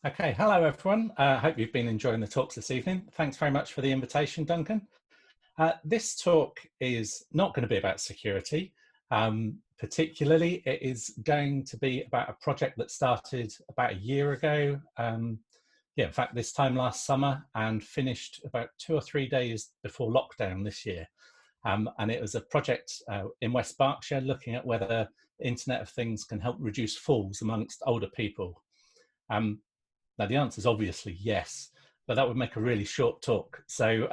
Okay, hello everyone. I hope you've been enjoying the talks this evening. Thanks very much for the invitation, Duncan. This talk is not going to be about security. Particularly, it is going to be about a project that started about a year ago. In fact, this time last summer and finished about 2 or 3 days before lockdown this year. And it was a project in West Berkshire looking at whether Internet of Things can help reduce falls amongst older people. Now, the answer is obviously yes, but that would make a really short talk. So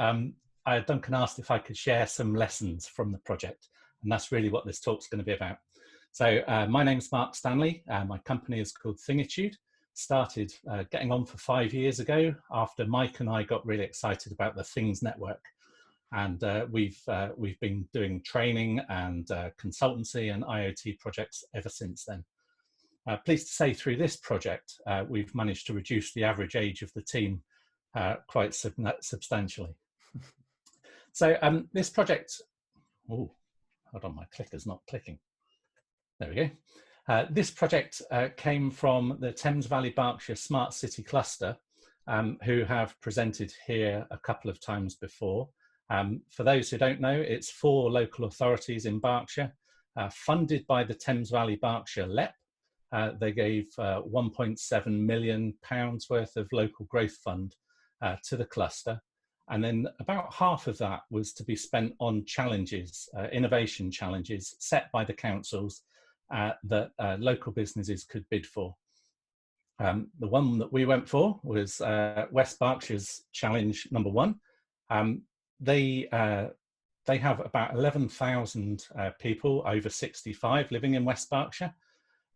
Duncan asked if I could share some lessons from the project, and that's really what this talk's going to be about. So my name's Mark Stanley. My company is called Thingitude. Started getting on for 5 years ago after Mike and I got really excited about the Things network. And we've been doing training and consultancy and IoT projects ever since then. Pleased to say through this project, we've managed to reduce the average age of the team quite substantially. So this project, oh, hold on, my clicker's not clicking. There we go. This project came from the Thames Valley Berkshire Smart City Cluster, who have presented here a couple of times before. For those who don't know, it's 4 local authorities in Berkshire, funded by the Thames Valley Berkshire LEP. They gave £1.7 million worth of local growth fund to the cluster. And then about half of that was to be spent on challenges, innovation challenges set by the councils that local businesses could bid for. The one that we went for was West Berkshire's challenge number 1. They have about 11,000 people over 65 living in West Berkshire.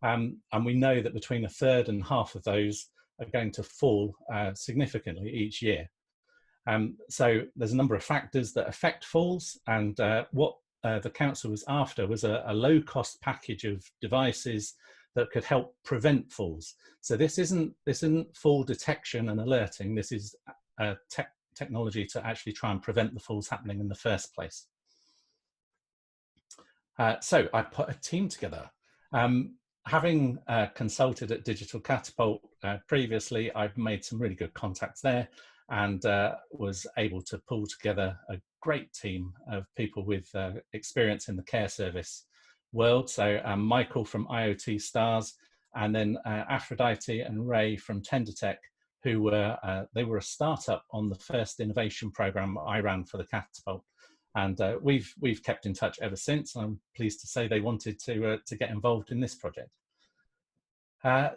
And we know that between a third and half of those are going to fall significantly each year. So there's a number of factors that affect falls, and what the council was after was a low-cost package of devices that could help prevent falls. So this isn't fall detection and alerting. This is technology to actually try and prevent the falls happening in the first place. So I put a team together. Having consulted at Digital Catapult previously, I've made some really good contacts there and was able to pull together a great team of people with experience in the care service world. So Michael from IoT Stars, and then Aphrodite and Ray from TenderTech, who were a startup on the first innovation program I ran for the Catapult. And we've kept in touch ever since. I'm pleased to say they wanted to get involved in this project.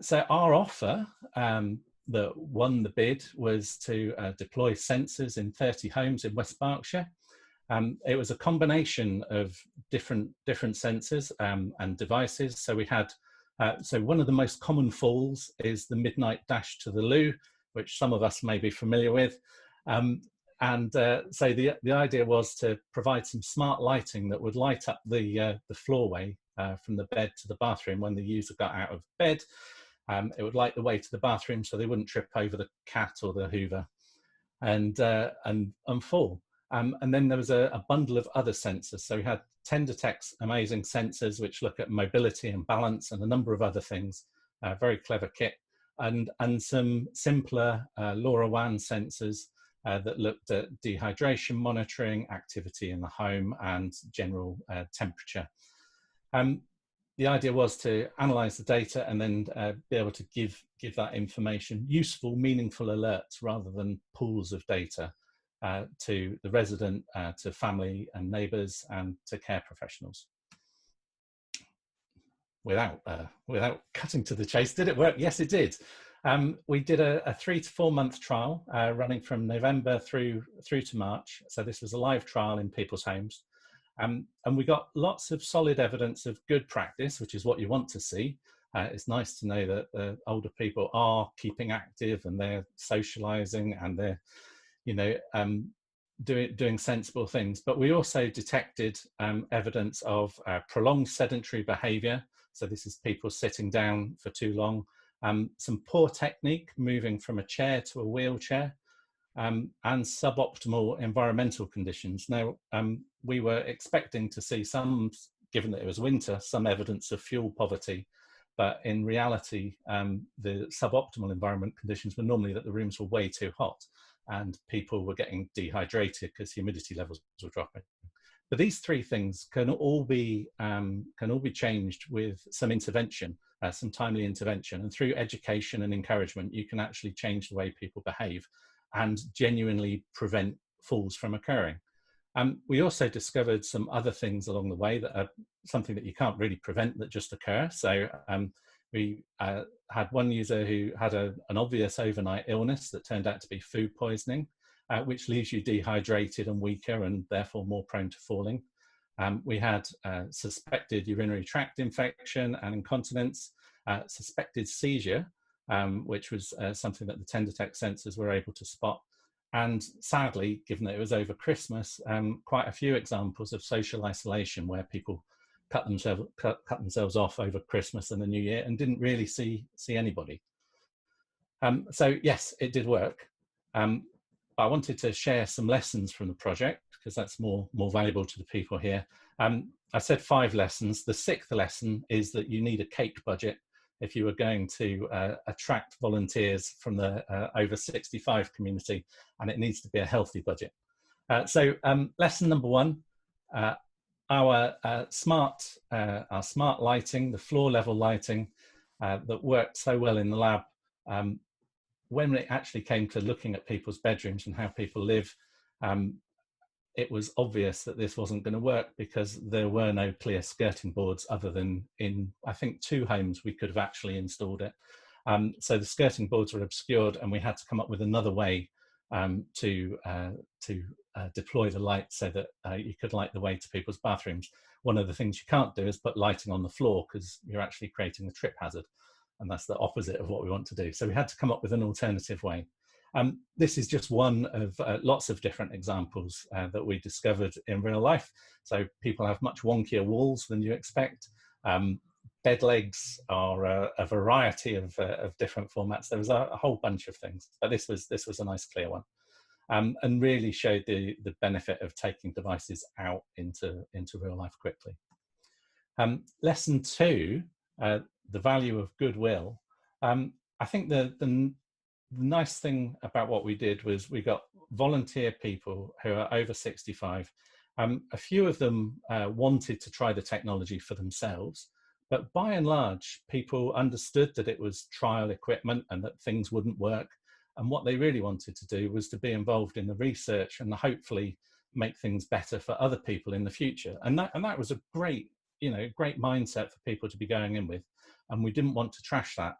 So our offer that won the bid was to deploy sensors in 30 homes in West Berkshire. It was a combination of different sensors and devices. So we had so one of the most common falls is the midnight dash to the loo, which some of us may be familiar with. So the idea was to provide some smart lighting that would light up the floorway from the bed to the bathroom when the user got out of bed. It would light the way to the bathroom so they wouldn't trip over the cat or the Hoover and fall. And then there was a bundle of other sensors. So we had TenderTech's amazing sensors, which look at mobility and balance and a number of other things. Very clever kit. And some simpler LoRaWAN sensors that looked at dehydration monitoring, activity in the home, and general temperature. The idea was to analyze the data and then be able to give that information, useful, meaningful alerts rather than pools of data to the resident, to family and neighbours, and to care professionals. Without cutting to the chase, did it work? Yes, it did. We did a 3 to 4 month trial running from November through to March. So this was a live trial in people's homes. And we got lots of solid evidence of good practice, which is what you want to see. It's nice to know that the older people are keeping active and they're socializing and they're, doing sensible things. But we also detected evidence of prolonged sedentary behavior. So this is people sitting down for too long. Some poor technique, moving from a chair to a wheelchair, and suboptimal environmental conditions. Now, we were expecting to see some, given that it was winter, some evidence of fuel poverty, But in reality, the suboptimal environment conditions were normally that the rooms were way too hot and people were getting dehydrated because humidity levels were dropping. But these three things can all be changed with some intervention, some timely intervention, and through education and encouragement, you can actually change the way people behave and genuinely prevent falls from occurring. We also discovered some other things along the way that are something that you can't really prevent that just occur. So we had one user who had an obvious overnight illness that turned out to be food poisoning, which leaves you dehydrated and weaker and therefore more prone to falling. We had suspected urinary tract infection and incontinence, suspected seizure, which was something that the Tendotech sensors were able to spot. And sadly, given that it was over Christmas, quite a few examples of social isolation where people cut themselves off over Christmas and the New Year and didn't really see anybody. So yes, it did work. I wanted to share some lessons from the project because that's more valuable to the people here. I said 5 lessons. The 6th lesson is that you need a cake budget if you were going to attract volunteers from the over 65 community, and it needs to be a healthy budget. So lesson number 1, our smart lighting, the floor level lighting that worked so well in the lab, when it actually came to looking at people's bedrooms and how people live, it was obvious that this wasn't going to work because there were no clear skirting boards other than in, I think, 2 homes we could have actually installed it. So the skirting boards were obscured and we had to come up with another way to deploy the light so that you could light the way to people's bathrooms. One of the things you can't do is put lighting on the floor because you're actually creating a trip hazard. And that's the opposite of what we want to do. So we had to come up with an alternative way. This is just one of lots of different examples that we discovered in real life. So people have much wonkier walls than you expect. Bed legs are a variety of different formats. There was a whole bunch of things, but this was a nice clear one, and really showed the benefit of taking devices out into real life quickly. Lesson 2. The value of goodwill. I think the nice thing about what we did was we got volunteer people who are over 65. A few of them wanted to try the technology for themselves, but by and large, people understood that it was trial equipment and that things wouldn't work. And what they really wanted to do was to be involved in the research and hopefully make things better for other people in the future. And that was a great mindset for people to be going in with. And we didn't want to trash that.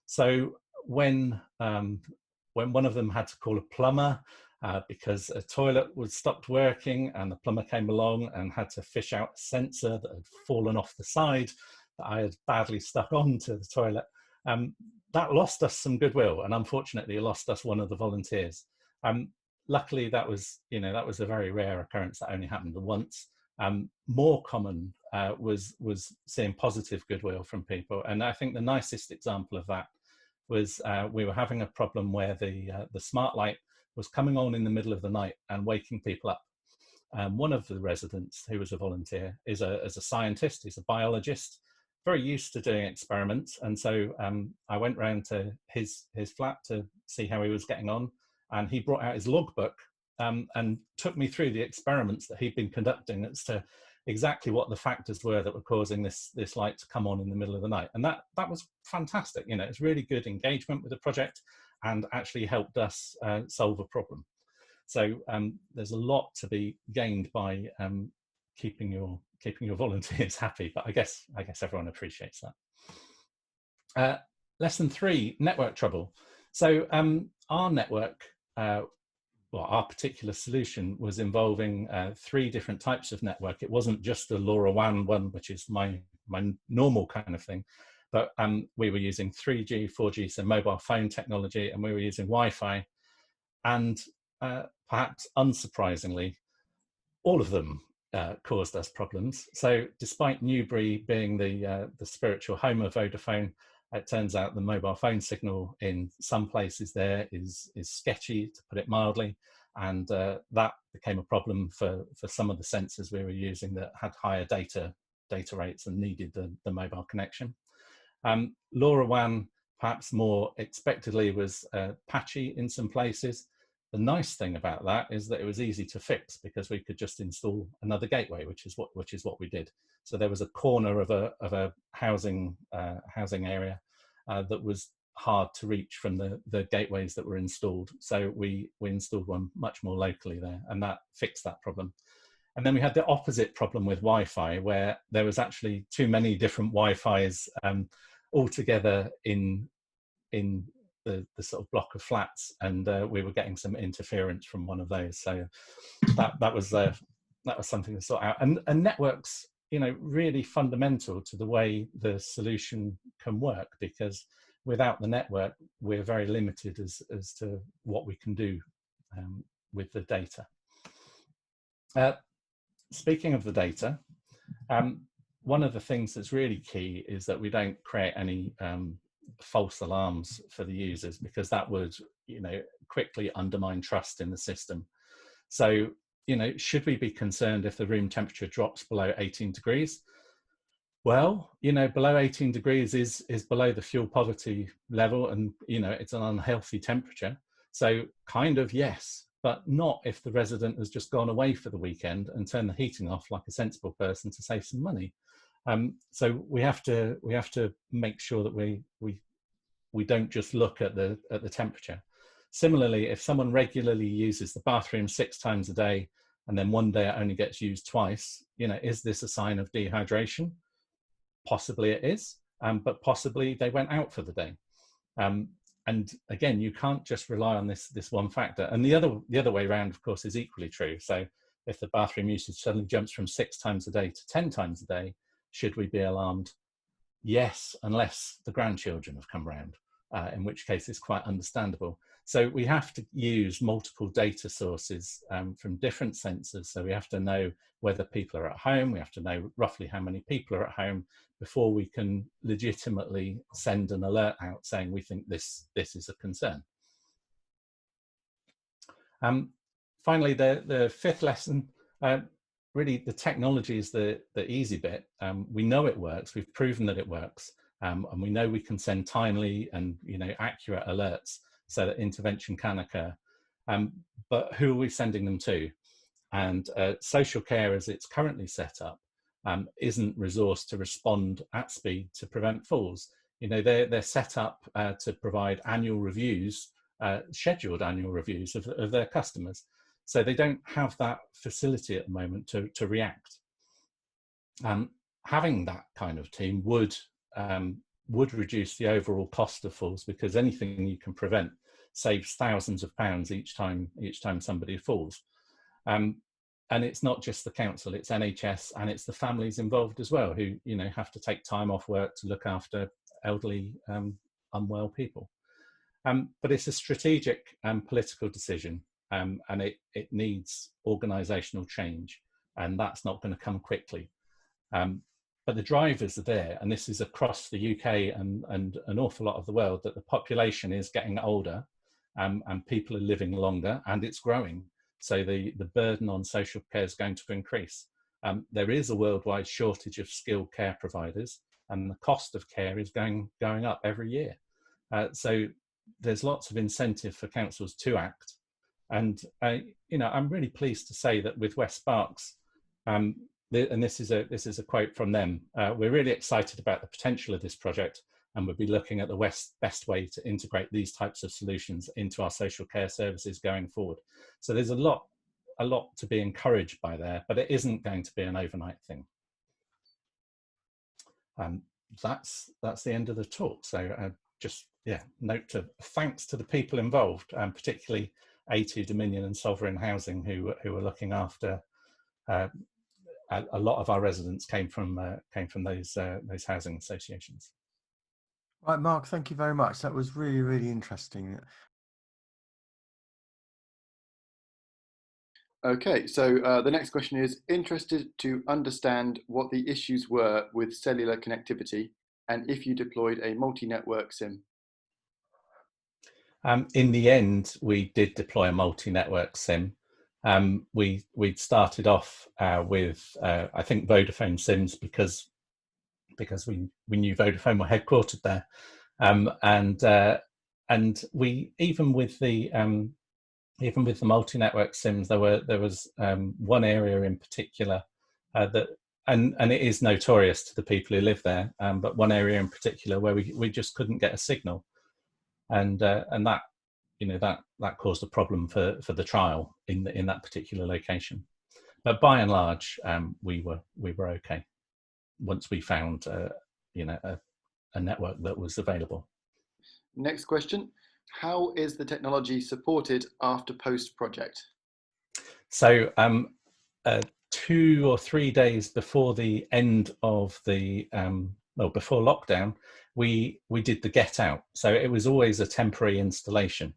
So when one of them had to call a plumber because a toilet was stopped working, and the plumber came along and had to fish out a sensor that had fallen off the side that I had badly stuck onto the toilet, that lost us some goodwill, and unfortunately lost us one of the volunteers. Luckily, that was a very rare occurrence that only happened once. More common was seeing positive goodwill from people, and I think the nicest example of that was we were having a problem where the smart light was coming on in the middle of the night and waking people up. One of the residents, who was a volunteer, is a scientist. He's a biologist, very used to doing experiments, and so I went round to his flat to see how he was getting on, and he brought out his logbook. And took me through the experiments that he'd been conducting as to exactly what the factors were that were causing this light to come on in the middle of the night. And that was fantastic. It's really good engagement with the project and actually helped us solve a problem. So there's a lot to be gained by keeping your volunteers happy, but I guess everyone appreciates that. Lesson 3, network trouble. So our network, our particular solution was involving 3 different types of network. It wasn't just the LoRaWAN one, which is my normal kind of thing, but we were using 3G, 4G, so mobile phone technology, and we were using Wi-Fi. And perhaps unsurprisingly, all of them caused us problems. So despite Newbury being the spiritual home of Vodafone, it turns out the mobile phone signal in some places there is sketchy, to put it mildly, and that became a problem for some of the sensors we were using that had higher data rates and needed the mobile connection. LoRaWAN, perhaps more expectedly, was patchy in some places. The nice thing about that is that it was easy to fix because we could just install another gateway, which is what we did. So there was a corner of a housing area that was hard to reach from the gateways that were installed. So we installed one much more locally there, and that fixed that problem. And then we had the opposite problem with Wi-Fi, where there was actually too many different Wi-Fis all together in the sort of block of flats, and we were getting some interference from one of those. So that was something to sort out. And networks, really fundamental to the way the solution can work, because without the network, we're very limited as to what we can do with the data. Speaking of the data, one of the things that's really key is that we don't create any false alarms for the users, because that would, quickly undermine trust in the system. So, should we be concerned if the room temperature drops below 18 degrees? Well, below 18 degrees is below the fuel poverty level, and, it's an unhealthy temperature. So kind of yes, but not if the resident has just gone away for the weekend and turned the heating off like a sensible person to save some money. So we have to make sure that we don't just look at the temperature. Similarly, if someone regularly uses the bathroom 6 times a day and then one day it only gets used twice, is this a sign of dehydration? Possibly it is, but possibly they went out for the day. And again, you can't just rely on this one factor. And the other way around, of course, is equally true. So if the bathroom usage suddenly jumps from 6 times a day to 10 times a day, should we be alarmed? Yes, unless the grandchildren have come round, in which case it's quite understandable. So we have to use multiple data sources from different sensors. So we have to know whether people are at home. We have to know roughly how many people are at home before we can legitimately send an alert out saying we think this is a concern. Finally, the fifth lesson, really the technology is the easy bit. We know it works, we've proven that it works, and we know we can send timely and accurate alerts so that intervention can occur. But who are we sending them to? And social care, as it's currently set up, isn't resourced to respond at speed to prevent falls. They're set up to provide annual reviews, scheduled annual reviews of their customers. So they don't have that facility at the moment to react. Having that kind of team would reduce the overall cost of falls, because anything you can prevent saves thousands of pounds each time somebody falls. And it's not just the council, it's NHS and it's the families involved as well, who have to take time off work to look after elderly, unwell people. But it's a strategic and political decision, and it needs organisational change, and that's not going to come quickly. But the drivers are there, and this is across the UK and an awful lot of the world, that the population is getting older, and people are living longer, and it's growing. So the burden on social care is going to increase. There is a worldwide shortage of skilled care providers, and the cost of care is going up every year. So there's lots of incentive for councils to act. And I'm really pleased to say that with West Berks, and this is a quote from them, we're really excited about the potential of this project, and we'll be looking at the best way to integrate these types of solutions into our social care services going forward. So there's a lot to be encouraged by there, but it isn't going to be an overnight thing. That's the end of the talk. So note to thanks to the people involved, particularly A2 Dominion and Sovereign Housing, who are looking after a lot of our residents came from those housing associations. Right, Mark, thank you very much. That was really, really interesting. Okay, so the next question is, interested to understand what the issues were with cellular connectivity and if you deployed a multi-network SIM. In the end, we did deploy a multi-network SIM. We started off with I think Vodafone SIMs because because we knew Vodafone were headquartered there, and we even with the multi-network SIMs, there was one area in particular that, and it is notorious to the people who live there, but one area in particular where we just couldn't get a signal, and that, you know, that caused a problem for the trial in that particular location. But by and large, we were okay once we found you know, a network that was available. Next question. How is the technology supported after post-project? So 2 or 3 days before the end of the, before lockdown, we did the get out. So it was always a temporary installation.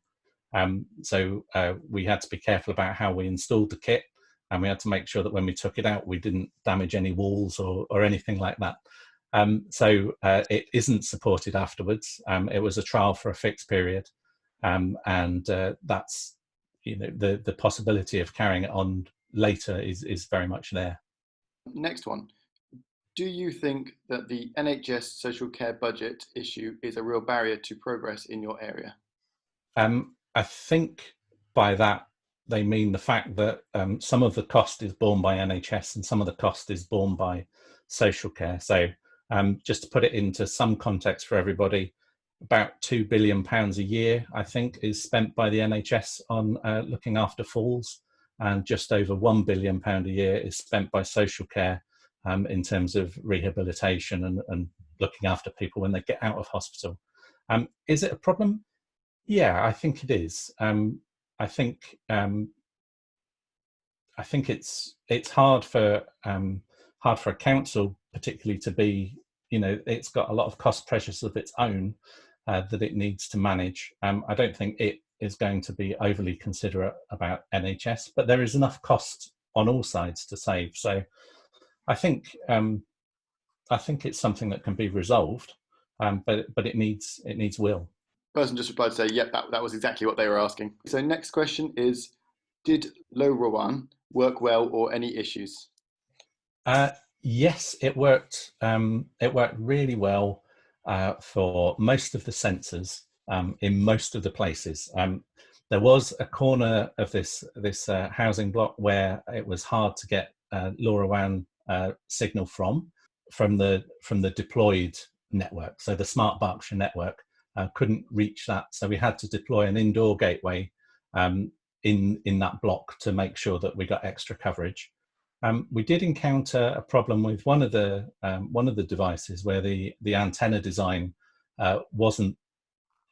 So we had to be careful about how we installed the kit, and we had to make sure that when we took it out, we didn't damage any walls or anything like that. So it isn't supported afterwards. It was a trial for a fixed period. And that's, you know, the possibility of carrying it on later is very much there. Next one. Do you think that the NHS social care budget issue is a real barrier to progress in your area? I think by that they mean the fact that some of the cost is borne by NHS and some of the cost is borne by social care. So just to put it into some context for everybody, about £2 billion a year, I think, is spent by the NHS on looking after falls, and just over £1 billion a year is spent by social care in terms of rehabilitation and looking after people when they get out of hospital. Is it a problem? Yeah, I think it is. I think it's hard for a council, particularly, to be, you know, it's got a lot of cost pressures of its own that it needs to manage. I don't think it is going to be overly considerate about NHS, but there is enough cost on all sides to save. So I think it's something that can be resolved, but it needs will. Person just replied to say, yep, that was exactly what they were asking. So next question is, did LoRaWAN work well or any issues? Yes, it worked. It worked really well for most of the sensors in most of the places. There was a corner of this housing block where it was hard to get LoRaWAN signal from the deployed network. So the Smart Berkshire network couldn't reach that. So we had to deploy an indoor gateway in that block to make sure that we got extra coverage. We did encounter a problem with one of the devices where the antenna design wasn't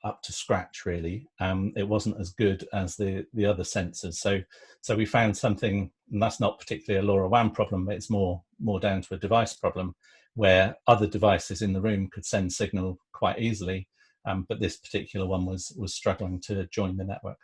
up to scratch, really. It wasn't as good as the other sensors. So we found something, and that's not particularly a LoRaWAN problem, but it's more down to a device problem, where other devices in the room could send signal quite easily, but this particular one was struggling to join the network.